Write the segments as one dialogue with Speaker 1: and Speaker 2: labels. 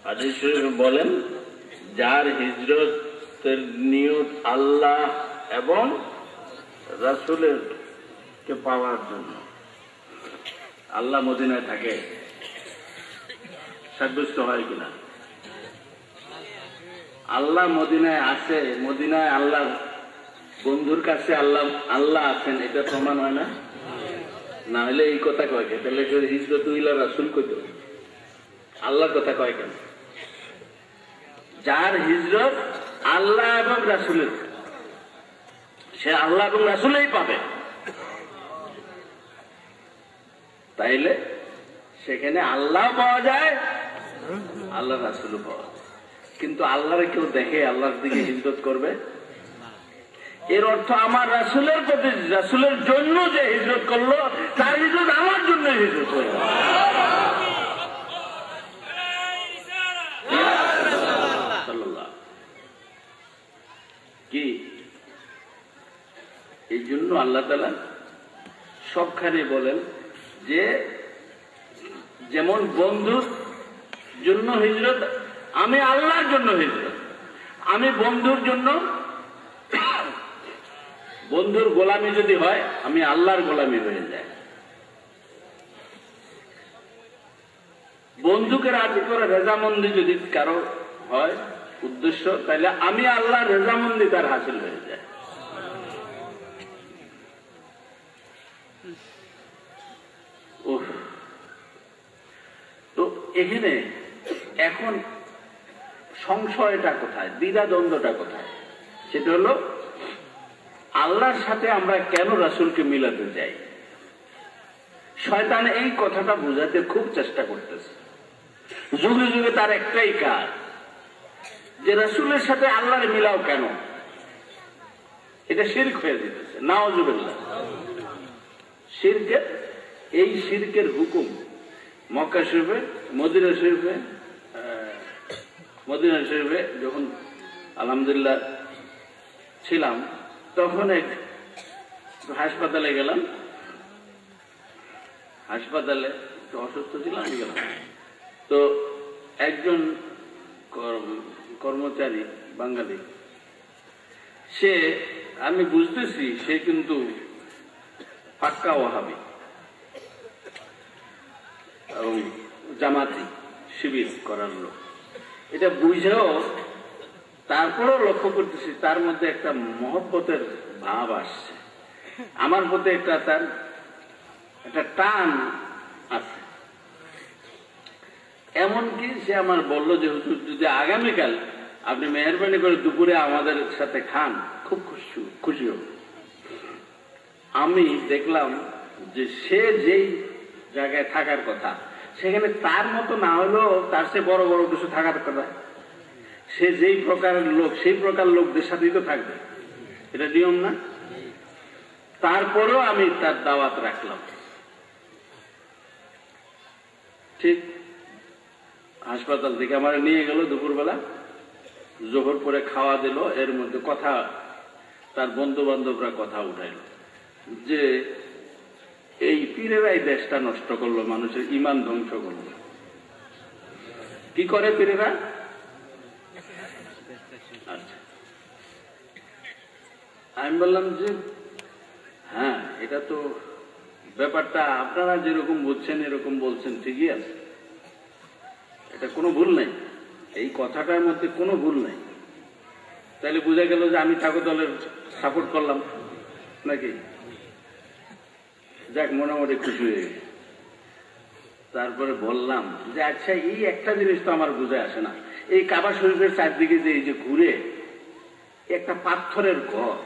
Speaker 1: হাদিস শরীফে বলেন, যার হিজরতের নিয়ত আল্লাহ এবং রাসূলের কে পাওয়ার জন্য, আল্লাহ মদিনায় থাকে, সাব্যস্ত হয় কিনা? আল্লাহ মদিনায় আছে, মদিনায় আল্লাহ বন্ধুর কাছে আল্লাহ আল্লাহ আছেন, এটা প্রমাণ হয় না? না হলে এই কথা কয় কে? তাহলে হিজরত ইলা রাসূল কইত, আল্লাহর কথা কয় কেন? যার হিজরত আল্লাহ এবং রাসূলের, সে আল্লাহ এবং রাসূলেই পাবে। তাইলে সেখানে আল্লাহ পাওয়া যায়, আল্লাহ রাসূলও পাওয়া যায়। কিন্তু আল্লাহরে কেউ দেখে আল্লাহর দিকে হিজরত করবে? এর অর্থ আমার রাসূলের প্রতি, রাসূলের জন্য যে হিজরত করলো, তার হিজরত আমার জন্য হিজরত করলো। কি এই জন্য আল্লাহ তাআলা সবখানে বলেন যে যেমন বন্ধুর জন্য হিজরত, আমি আল্লাহর জন্য হিজরত, আমি বন্ধুর জন্য, বন্ধুর গোলামি যদি হয় আমি আল্লাহর গোলামি হয়ে যায়। বন্ধুকে রাজি করে রেজামন্দি যদি কারো হয় উদ্দেশ্য, তাহলে আমি আল্লাহর রেজামন্দি তার হাসিল হয়ে যায়। তো এখানে এখন সংশয়টা কোথায়, দ্বিধাদ্বন্দ্বটা কোথায়? সেটা হলো আল্লাহর সাথে আমরা কেন রাসূলকে মিলাতে চাই। শয়তান এই কথাটা বোঝাতে খুব চেষ্টা করতেছে, যুগে যুগে তার একটাই কাজ, যে রাসূলের সাথে আল্লাহর মিলাও কেন? এটা শিরক হয়ে যেতেছে, নাউযুবিল্লাহ। শিরকের, এই শিরকের হুকুম মক্কা শরীফে, মদিনা শরীফে যখন আলহামদুলিল্লাহ ছিলাম, তখন এক হাসপাতালে গেলাম, হাসপাতালে অসুস্থ ছিলাম, গেলাম। তো একজন কর্মচারী বাঙালি, সে, আমি বুঝতেছি সে কিন্তু পাক্কা ওয়াহাবি এবং জামাতি শিবির করার লোক, এটা বুঝেও তারপরেও লক্ষ্য করতেছি তার মধ্যে একটা মহব্বতের ভাব আসছে, আমার প্রতি একটা তার একটা টান আছে। এমনকি সে আমার বলল যে হুজুর যদি আগামীকাল আপনি মেহরবানি করে দুপুরে আমাদের সাথে খান, খুব খুশি হব। আমি দেখলাম যে সে যেই জায়গায় থাকার কথা, সেখানে তার মতো না হলেও তার সে বড় বড় কিছু থাকার কথা। সে যেই প্রকারের লোক, সেই প্রকার লোকদের সাথেই তো থাকবে, এটা নিয়ম না? তারপরেও আমি তার দাওয়াত রাখলাম। ঠিক হাসপাতাল থেকে আমার নিয়ে গেল দুপুরবেলা, জোহর পরে খাওয়া দিল, এর মধ্যে কথা, তার বন্ধু বান্ধবরা কথা উঠাইল যে এই পীরেরাই দেশটা নষ্ট করলো, মানুষের ঈমান ধ্বংস করলো। কি করে পীরেরা? আচ্ছা, আমি বললাম যে হ্যাঁ, এটা তো ব্যাপারটা আপনারা যেরকম বুঝছেন এরকম বলছেন, ঠিকই আছে, এটা কোনো ভুল নাই, এই কথাটার মধ্যে কোনো ভুল নাই। তাহলে বোঝা গেল যে আমি ঠাকুর দলের সাপোর্ট করলাম নাকি? যাক, মোটামুটি খুশি হয়ে গেছে। তারপরে বললাম যে আচ্ছা, এই একটা জিনিস তো আমার বুঝে আসে না, এই কাবা শরীফের চারদিকে যে এই যে ঘুরে একটা পাথরের ঘর,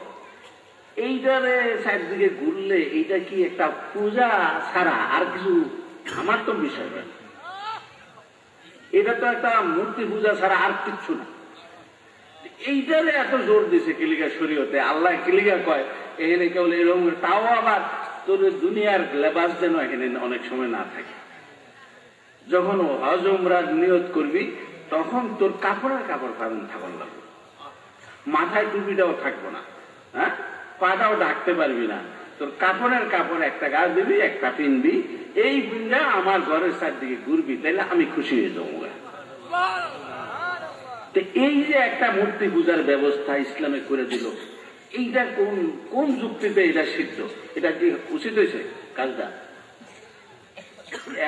Speaker 1: এইটারে চারদিকে ঘুরলে এইটা কি একটা পূজা ছাড়া আর কিছু? আমার তো বিষয় না, এটা তো একটা মূর্তি পূজা ছাড়া আর কিচ্ছু না। এইটারে এত জোর দিছে কিলিকা শরীয়তে, আল্লাহ কিলিকা কয় এখানে কেবল এরকম, তাও আবার তোর দুনিয়ার লেবাস যেন এখানে অনেক সময় না থাকে। যখন হজ উমরার নিয়ত করবি তখন তোর কাপড়ের কাপড় থাকন লাগবে, মাথায় টুপিটাও থাকবো না, হ্যাঁ, পাটাও ঢাকতে পারবি না, তোর কাপড়ের কাপড় একটা গাছ দিবি, একটা পিনবি, এই পিনটা আমার ঘরের চারদিকে ঘুরবি, তাইলে আমি খুশি হয়ে যাবো। এই যে একটা মূর্তি পূজার ব্যবস্থা ইসলামে করে দিল, এইটা কোন কোন যুক্তিতে এটা সিদ্ধ? এটা কি উচিত হয়েছে কাজটা?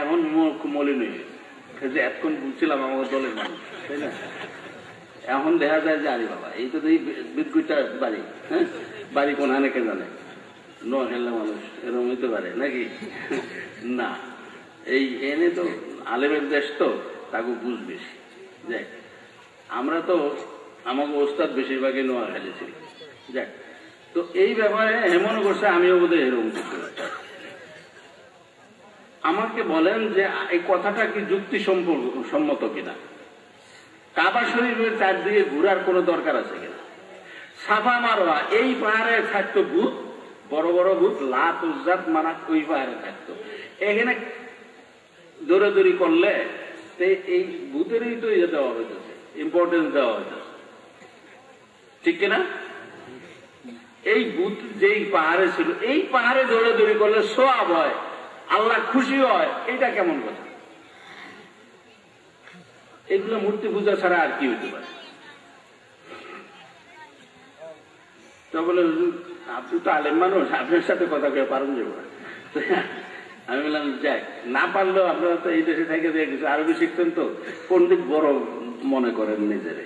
Speaker 1: এখন মুখ মলিন হয়ে গেছে যে এতক্ষণ বুঝছিলাম আমার দলের মানুষ, তাই না? এখন দেখা যায় যে আরে বাবা, এই তো এই বিদ্যুৎটা বাড়ি, হ্যাঁ বাড়ি কোন হানেকে জানে, হেল্লা মানুষ এরকম হইতে পারে নাকি? না, এই এনে তো আলেমের দেশ, তো তাকে বুঝ বেশি। দেখ, আমরা তো আমাকে ওস্তাদ বেশিরভাগই নোয়া খেলেছি। যাক, তো এই ব্যাপারে এমন করছে আমিও বোধহয় এরকম কিছু। আমাকে বলেন যে এই কথাটা কি যুক্তি সম্মত কিনা? কাবা শরীফের চারদিকে ঘুরার কোনো দরকার আছে কিনা? সাফা মারোয়া এই পাহাড়ে থাকতো ভূত, বড় বড় ভূত, লাত উজ্জাত মানা ওই পাহাড়ে থাকতো। এখানে দৌড়াদৌড়ি করলে এই ভূতেরই তো ইয়ে দেওয়া হইতেছে, ইম্পর্টেন্স দেওয়া হইতেছে, ঠিক কিনা? এই ভূত যেই পাহাড়ে ছিল, এই পাহাড়ে দৌড়াদৌড়ি করলে সোয়াব হয়, আল্লাহ খুশি হয়, এটা কেমন কথা? এগুলো মূর্তি পূজা ছাড়া আর কি হইতে পারে? তো বলে আপনি তো আলেম মানুষ, আপনার সাথে কথা কে পারেন যাবো। আমি বললাম যাক, না পারলেও আপনারা তো এই দেশে থেকে দেখেছে, আরবি শিখতেন, তো পণ্ডিত বড় মনে করেন নিজেরে,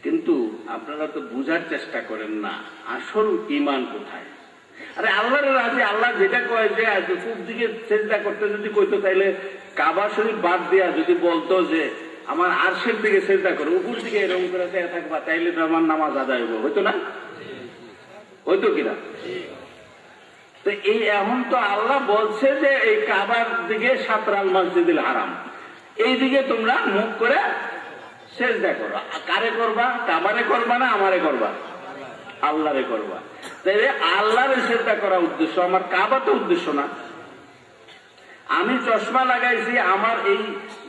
Speaker 1: কিন্তু আপনারা তো বুঝার চেষ্টা করেন না আসল ঈমান কোথায়। আরে আল্লাহর রাজি, আল্লাহ যেটা কয় যে চতুর দিকে চেষ্টা করতে যদি কইতো, তাইলে কাবা শরীফ বাদ দিয়া যদি বলতো যে আমার আরশের দিকে চেষ্টা করো, উপর দিকে এরকম করে থাকবা, তাইলে তো আমার নামাজ আদায় হইব, হইতো না? হইতো কিনা? তো এই এখন তো আল্লাহ বলছে যে এই কাবার দিকে সাতরাল মসজিদুল হারাম, এই দিকে তোমরা মুখ করে সেজদা করো। কারে করবা? কাবারে করবা না আমারে করবা? আল্লাহরে করবা। তাইলে আল্লাহরে সেজদা করা উদ্দেশ্য, আমার কাবা তো উদ্দেশ্য না। আমি চশমা লাগাইছি, আমার এই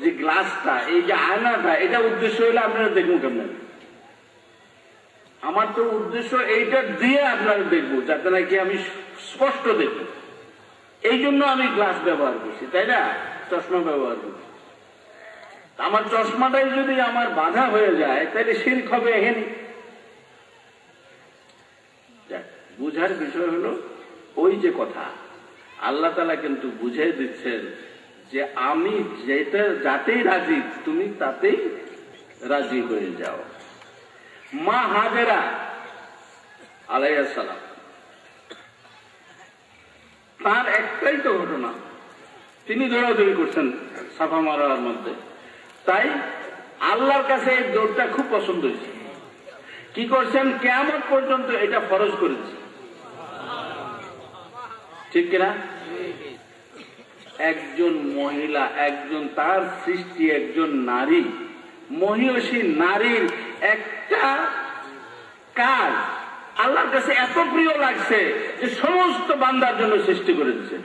Speaker 1: যে গ্লাসটা, এই যে আয়নাটা, এটা উদ্দেশ্য হইলে আপনারা দেখবো কেমন? আমার তো উদ্দেশ্য এইটা দিয়ে আপনারা দেখবো, যাতে নাকি আমি স্পষ্ট দেখব। এই জন্য আমি গ্লাস ব্যবহার করছি, তাই না? চশমা ব্যবহার করছি। আমার চশমাটাই যদি আমার বাধা হয়ে যায়, তাহলে শিরক হবে। এখানে বুঝার বিষয় হলো ওই যে কথা, আল্লাহ তাআলা কিন্তু বুঝিয়ে দিচ্ছেন যে আমি যেটা যাতেই রাজি, তুমি তাতেই রাজি হয়ে যাও। মা হাজেরা আলাইহিস সালাম, তার একটাই তো ঘটনা, তিনি দৌড়াদৌড়ি করছেন সাফা মারোয়ার মধ্যে, তাই আল্লাহর কাছে এই দৌড়টা খুব পছন্দ হয়েছে। কি করছেন? কিয়ামত পর্যন্ত এটা ফরজ করেছে, ঠিক কিনা? একজন মহিলা, একজন তার সৃষ্টি, একজন নারী, মহিষী নারীর একটা কাজ আল্লাহর কাছে এত প্রিয় লাগছে যে সমস্ত বান্দার জন্য সৃষ্টি করে দিচ্ছে।